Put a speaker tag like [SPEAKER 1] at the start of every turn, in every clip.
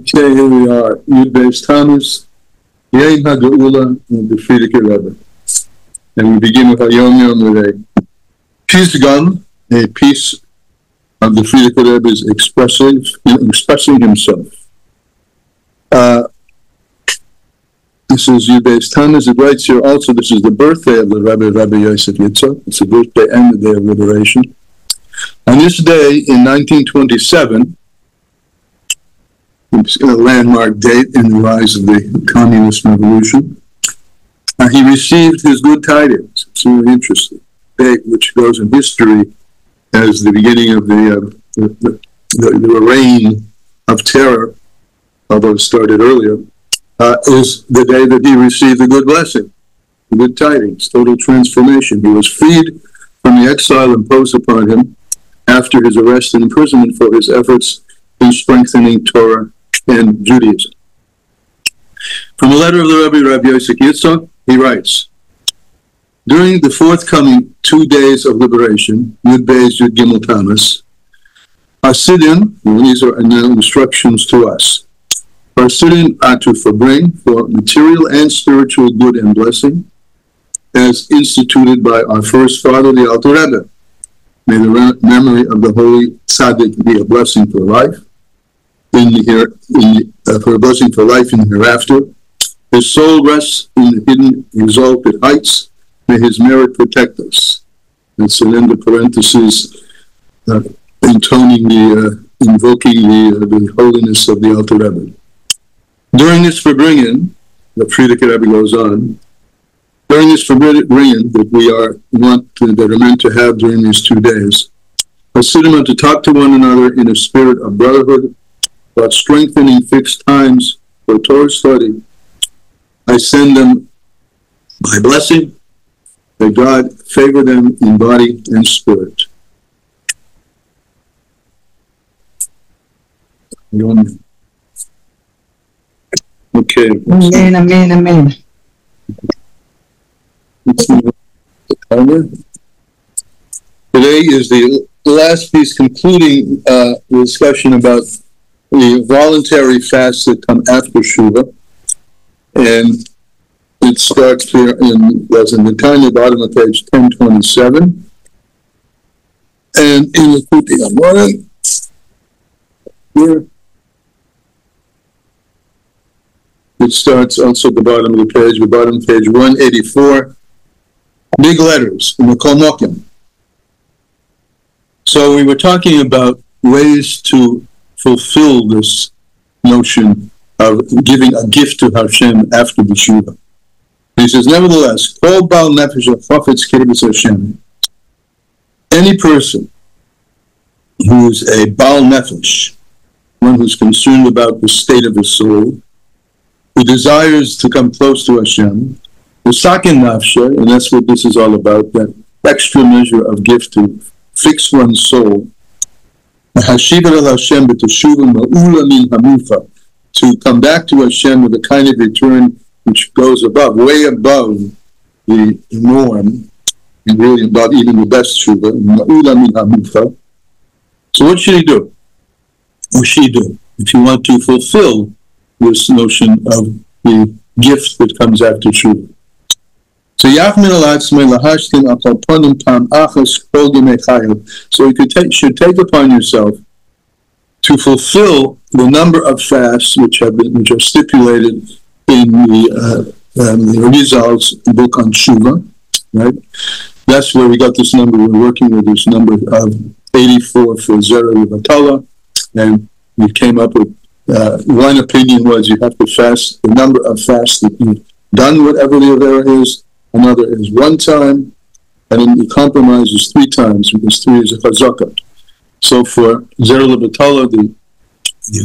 [SPEAKER 1] Okay, here we are. Yud Beis Tammuz, Yom HaGeula, and the Frierdiker Rebbe. And we begin with Hayom Yom with a peace gun, a piece of the Frierdiker Rebbe is expressing himself. This is Yud Beis Tammuz. It writes here also, this is the birthday of the Rabbi Yosef Yitzchak. It's the birthday and the day of liberation. On this day in 1927, it's a landmark date in the rise of the communist revolution, he received his good tidings. It's really interesting. Date which goes in history as the beginning of the reign of terror, although it started earlier, is the day that he received the good blessing, the good tidings, total transformation. He was freed from the exile imposed upon him after his arrest and imprisonment for his efforts in strengthening Torah and Judaism. From a letter of the Rabbi Yosef Yitzchak, he writes, during the forthcoming 2 days of liberation, Yud Beis Yud Gimel Tammuz, Hasidim, these are now instructions to us, Hasidim are to forbring for material and spiritual good and blessing, as instituted by our first father, the Alter Rebbe. May the memory of the holy tzaddik be a blessing for life, for a blessing for life in the hereafter. His soul rests in the hidden, exalted heights. May his merit protect us. That's in the parentheses, invoking the holiness of the Alter Rebbe. During this forbringing, the Frierdiker Rebbe goes on, during this forbringing that that are meant to have during these 2 days, Hasidim are to talk to one another in a spirit of brotherhood, about strengthening fixed times for Torah study. I send them my blessing, that God favor them in body and spirit. Okay.
[SPEAKER 2] Amen, amen, amen.
[SPEAKER 1] Today is the last piece concluding the discussion about the voluntary fasts that come after Shuvah. And it starts here in the Tanya, bottom of page 1027. And in the Kuti Amora, here, it starts also at the bottom of the page 184. Big letters in the Kolmokim. So we were talking about ways to fulfill this notion of giving a gift to Hashem after the Shuvah. He says, nevertheless, Kol Baal Nefesh HaChafetz Kibbutz Hashem, any person who's a Baal Nefesh, one who's concerned about the state of his soul, who desires to come close to Hashem, the Sakin Nafshe, and that's what this is all about, that extra measure of gift to fix one's soul, to come back to Hashem with a kind of return which goes above, way above the norm, and really above even the best shuvah. So what should he do? Or she do? If you want to fulfill this notion of the gift that comes after shuvah. So you should take upon yourself to fulfill the number of fasts which are stipulated in the Rizal's book on Shuvah, right? That's where we got this number. We're working with this number of 84 for Zera Levatala, and we came up with one opinion was you have to fast the number of fasts that you've done, whatever the Avera is. Another is 1 time, and then the compromise is 3 times, because 3 is a chazakah. So for Zera Levatala, the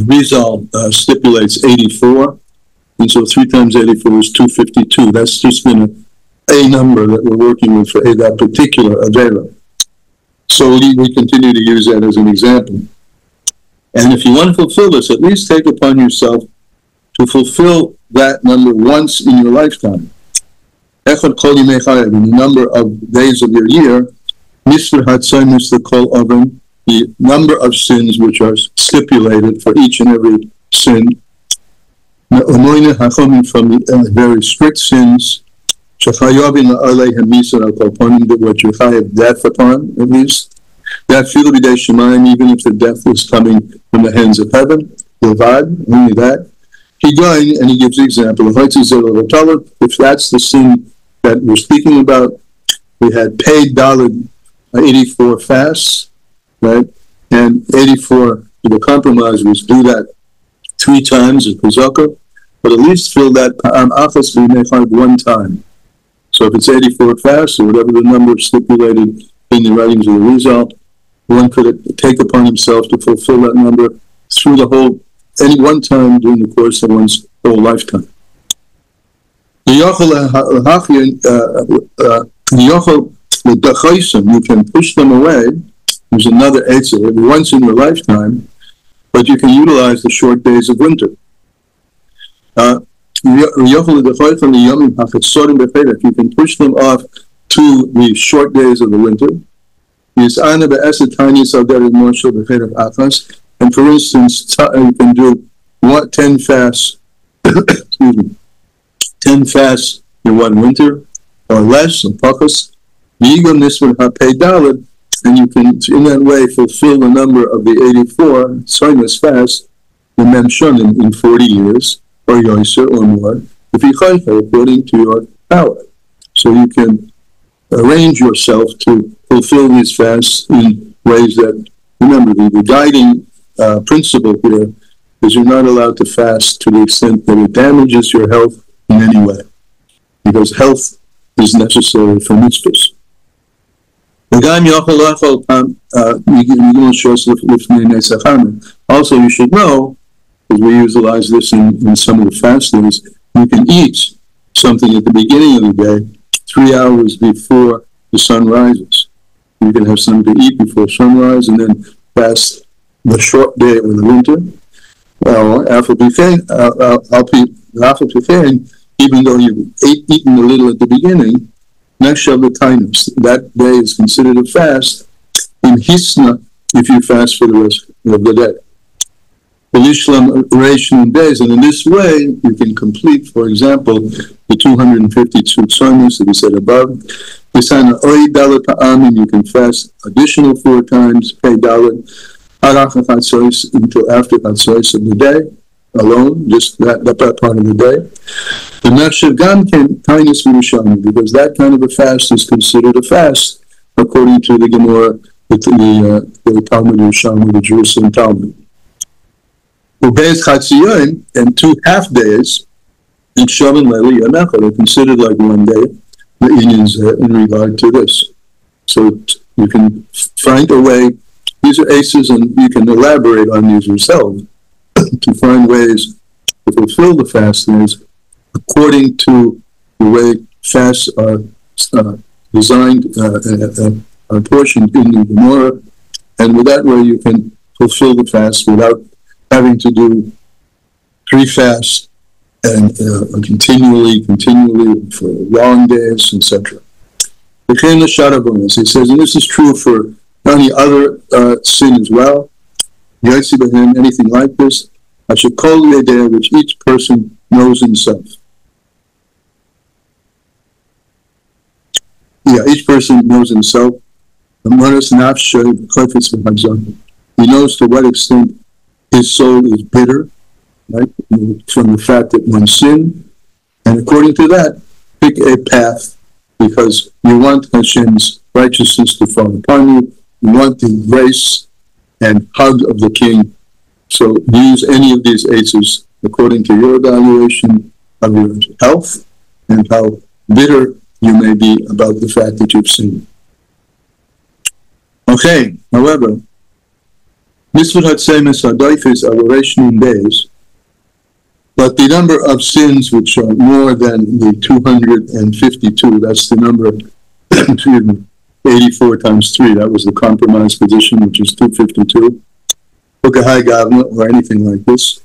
[SPEAKER 1] Rizal stipulates 84, and so 3 times 84 is 252. That's just been a number that we're working with for that particular Avera. So we continue to use that as an example. And if you want to fulfill this, at least take upon yourself to fulfill that number once in your lifetime. In the number of days of your year, the number of sins which are stipulated for each and every sin From the very strict sins, that what you have death upon, at least. That even if the death was coming from the hands of heaven, only that. And he gives the example of if that's the sin that we're speaking about, we had paid Dalit 84 fasts, right? And 84, the compromise was do that 3 times as Pazaka, but at least fill that Achas one time. So if it's 84 fasts, or whatever the number stipulated in the writings of the Rizal, one could take upon himself to fulfill that number through the whole, any one time during the course of one's whole lifetime. You can push them away. There's another Eitzah, every once in your lifetime, but you can utilize the short days of winter. You can push them off to the short days of the winter. And for instance, you can do 10 fasts, 10 fasts in one winter, or less, or pachas. And you can, in that way, fulfill the number of the 84 Tzaimas fasts in 40 years, or yoiser, or more, if you chaycha, according to your power. So you can arrange yourself to fulfill these fasts in ways that, remember, the guiding principle here is you're not allowed to fast to the extent that it damages your health in any way, because health is necessary for mitzvahs. Also, you should know, because we utilize this in some of the fast days, you can eat something at the beginning of the day, 3 hours before the sun rises. You can have something to eat before sunrise and then fast the short day of the winter. Even though you've eaten a little at the beginning, that day is considered a fast in Hisna if you fast for the rest of the day. Days, and in this way you can complete, for example, the 252 tzonos that we said above. You can fast additional 4 times, pay dalit, until after Hatzois of the day, alone, just that part of the day. The Nafshav Gam can kindness Yerushalmi, because that kind of a fast is considered a fast, according to the Gemara, the Talmud Yerushalmi, the Jerusalem Talmud. Ubeis Chatziyoim, and 2 half days, in Shavim Leili Yamechad, are considered like one day, the Indians in regard to this. So you can find a way. These are aces, and you can elaborate on these yourselves to find ways to fulfill the fast days according to the way fasts are designed, portioned in the Gemara, and with that way you can fulfill the fast without having to do 3 fasts and continually for long days, etc. He says, and this is true for any other sin as well. Anything like this, I should call the idea which each person knows himself. Each person knows himself. He knows to what extent his soul is bitter, right, from the fact that one sinned, and according to that, pick a path, because you want Hashem's righteousness to fall upon you. You want the grace and hug of the King. So use any of these aces according to your evaluation of your health and how bitter you may be about the fact that you've sinned. Okay, however, Mitzvot Hatzemes Hadoifis are rationing days, but the number of sins which are more than the 252, that's the number, 84 times 3, that was the compromise position, which is 252, or anything like this.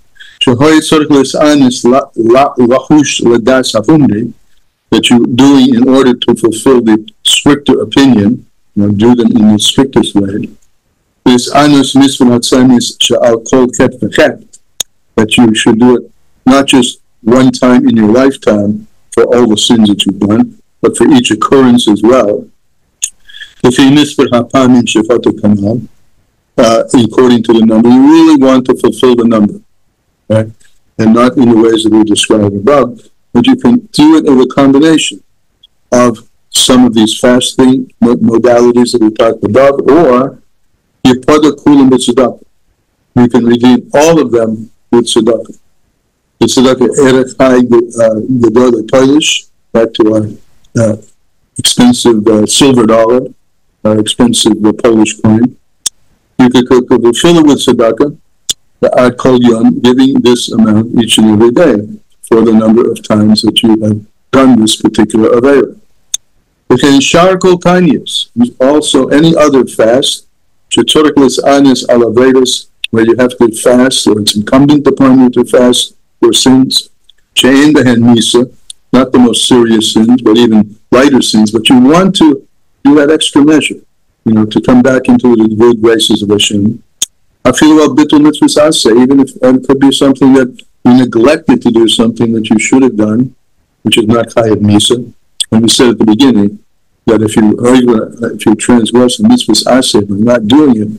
[SPEAKER 1] That you're doing in order to fulfill the stricter opinion, do them in the strictest way. This anus misvul hatzemis sha'al kol ket v'chet, that you should do it not just one time in your lifetime for all the sins that you've done, but for each occurrence as well. According to the number, you really want to fulfill the number, right? And not in the ways that we described above, but you can do it in a combination of some of these fasting modalities that we talked above, or you can redeem all of them with tzedakah. The tzedakah erech hai gedol polish, back to our expensive silver dollar, our expensive Polish coin. You could fill it with tzedakah, the ad kol yom, giving this amount each and every day for the number of times that you have done this particular avera. Okay, shar kol tanyas, also any other fast, shetoriklis anis alavedas, where you have to fast, or it's incumbent upon you to fast for sins. She'en behen misa, not the most serious sins, but even lighter sins, but you want to do that extra measure, to come back into the good graces of Hashem. I feel about bittul mitzvahs aseh, even if it could be something that you neglected to do, something that you should have done, which is not chayav misa. And we said at the beginning that if you transgress the mitzvahs aseh by not doing it,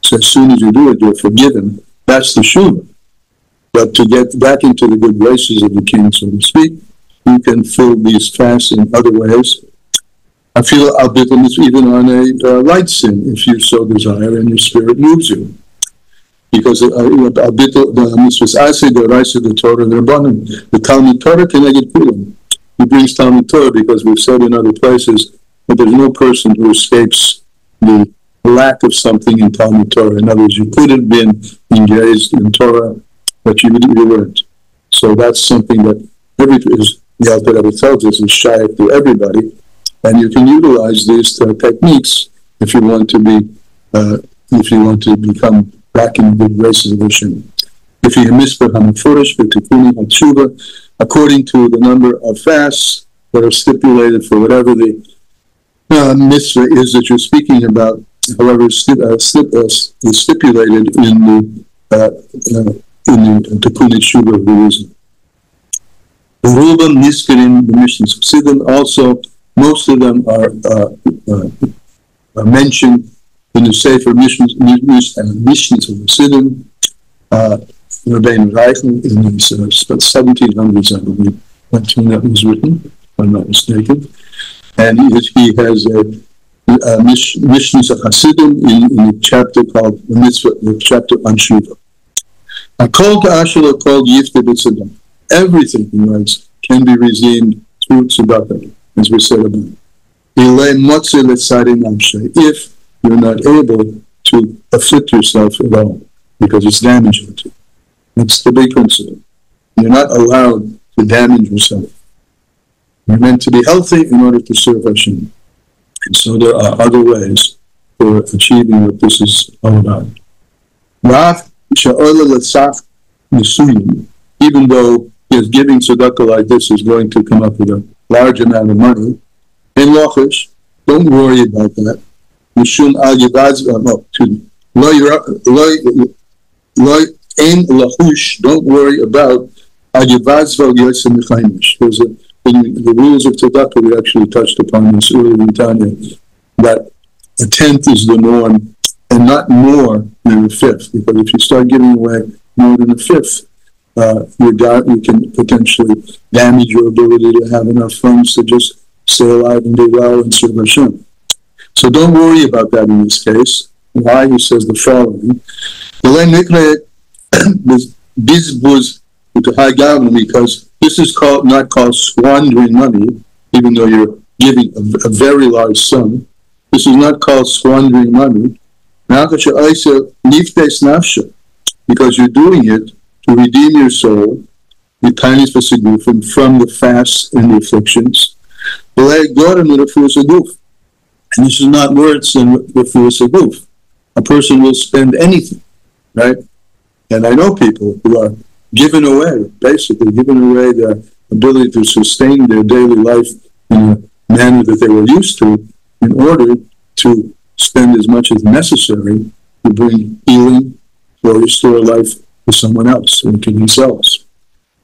[SPEAKER 1] so as soon as you do it, you're forgiven. That's the shuvah. But to get back into the good graces of the king, so to speak, you can fill these fasts in other ways. I feel even on a light sin, if you so desire and your spirit moves you. Because the mitzvahs aseh, the raisa, the Torah, the Rabbanim, the Talmud Torah keneged kulam. He brings Talmud Torah because we've said in other places that there's no person who escapes the lack of something in Talmud Torah. In other words, you could have been engaged in Torah, but you weren't. So that's something that the Alter Rebbe tells us is shaykh to everybody, and you can utilize these techniques if you want to become back in the good graces of Hashem. If you mitzvah hamafurish v'tikuni hatshuva, according to the number of fasts that are stipulated for whatever the mitzvah is that you're speaking about, however, is stipulated in the tikuni tshuva of the reason. Rubam niskarim the missions Chassidim, also most of them are mentioned in the Sefer missions of Chassidim. Rabbeinu Reichen in the 1700s, I believe, that's when that was written, if I'm not mistaken. And he has a missions of Chassidim in a chapter called the mitzvah, the chapter on Shuvah. A kol ka'ashel called yifte b'tzedakah. Everything, he writes, can be redeemed through tzedakah, as we said above. If you're not able to afflict yourself at all, because it's damaging to you. That's the big principle. You're not allowed to damage yourself. You're meant to be healthy in order to serve Hashem. And so there are other ways for achieving what this is all about. Even though his giving tzedakah like this is going to come up with a large amount of money, in lochish, don't worry about that. Don't worry about the rules of tzedakah. We actually touched upon this earlier in Tanya, that a tenth is the norm and not more than a fifth, because if you start giving away more than a fifth, you can potentially damage your ability to have enough funds to just stay alive and do well and serve Hashem. So don't worry about that in this case. Why? He says the following. Because this is not called squandering money, even though you're giving a very large sum. This is not called squandering money. Because you're doing it to redeem your soul, from the fasts and the afflictions. And this is not words than refuah saguf. A person will spend anything, right? And I know people who are giving away their ability to sustain their daily life in a manner that they were used to, in order to spend as much as necessary to bring healing or restore life to someone else and to themselves.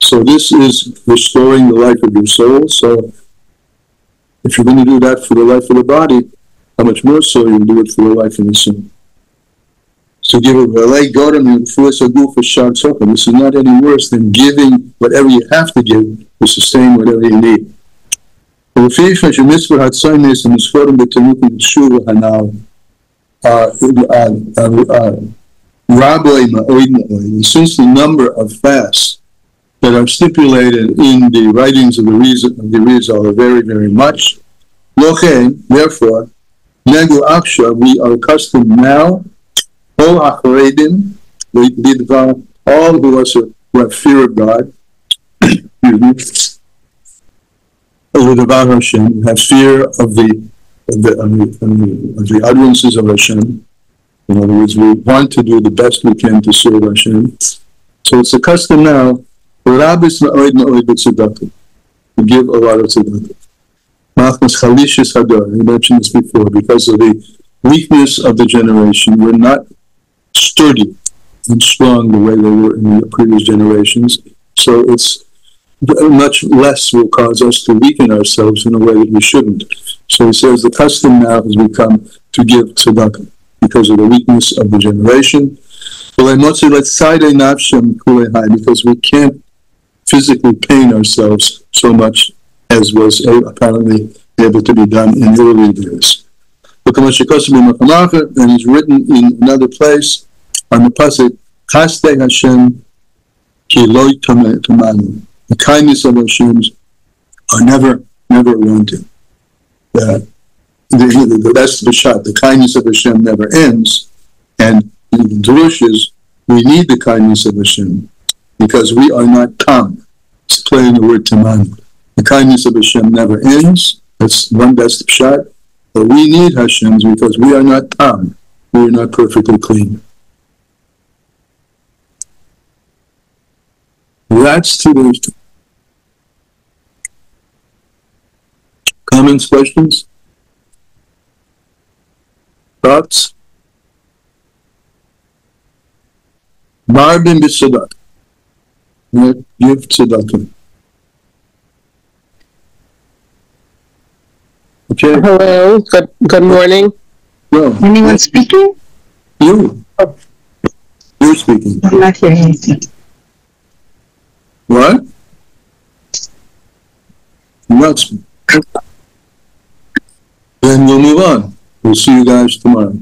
[SPEAKER 1] So this is restoring the life of your soul. So if you're going to do that for the life of the body, how much more so you do it for the life of the soul. So give it relay Godam for Shantsoka. This is not any worse than giving whatever you have to give to sustain whatever you need. And since the number of fasts that are stipulated in the writings of the Rizal are very, very much, therefore, we are accustomed now, all who have fear of God, Hashem, have fear of the utterances of Hashem. In other words, we want to do the best we can to serve Hashem. So it's a custom now for rabbis to give a lot of tzedakah. I mentioned this before, because of the weakness of the generation. We're not sturdy and strong the way they were in the previous generations. So it's much less will cause us to weaken ourselves in a way that we shouldn't. So he says the custom now has become to give tzedakah because of the weakness of the generation. Because we can't physically pain ourselves so much as was apparently able to be done in the early days. And it's written in another place on the pasuk, Chasdei Hashem ki lo tamanu. The kindness of Hashem are never wanted. That's the shot. The kindness of Hashem never ends. And in the drushes, we need the kindness of Hashem because we are not tam. It's playing the word taman. The kindness of Hashem never ends. That's the shot. But we need Hashem's because we are not tam. We are not perfectly clean. That's today's. Comments, questions, thoughts? Marbin b'tzedakah. Give tzedakah. Okay.
[SPEAKER 2] Hello. Good morning.
[SPEAKER 1] Well,
[SPEAKER 3] anyone speaking?
[SPEAKER 1] You. You're speaking.
[SPEAKER 3] I'm not hearing anything.
[SPEAKER 1] What? You're not speaking. Then we'll move on. We'll see you guys tomorrow.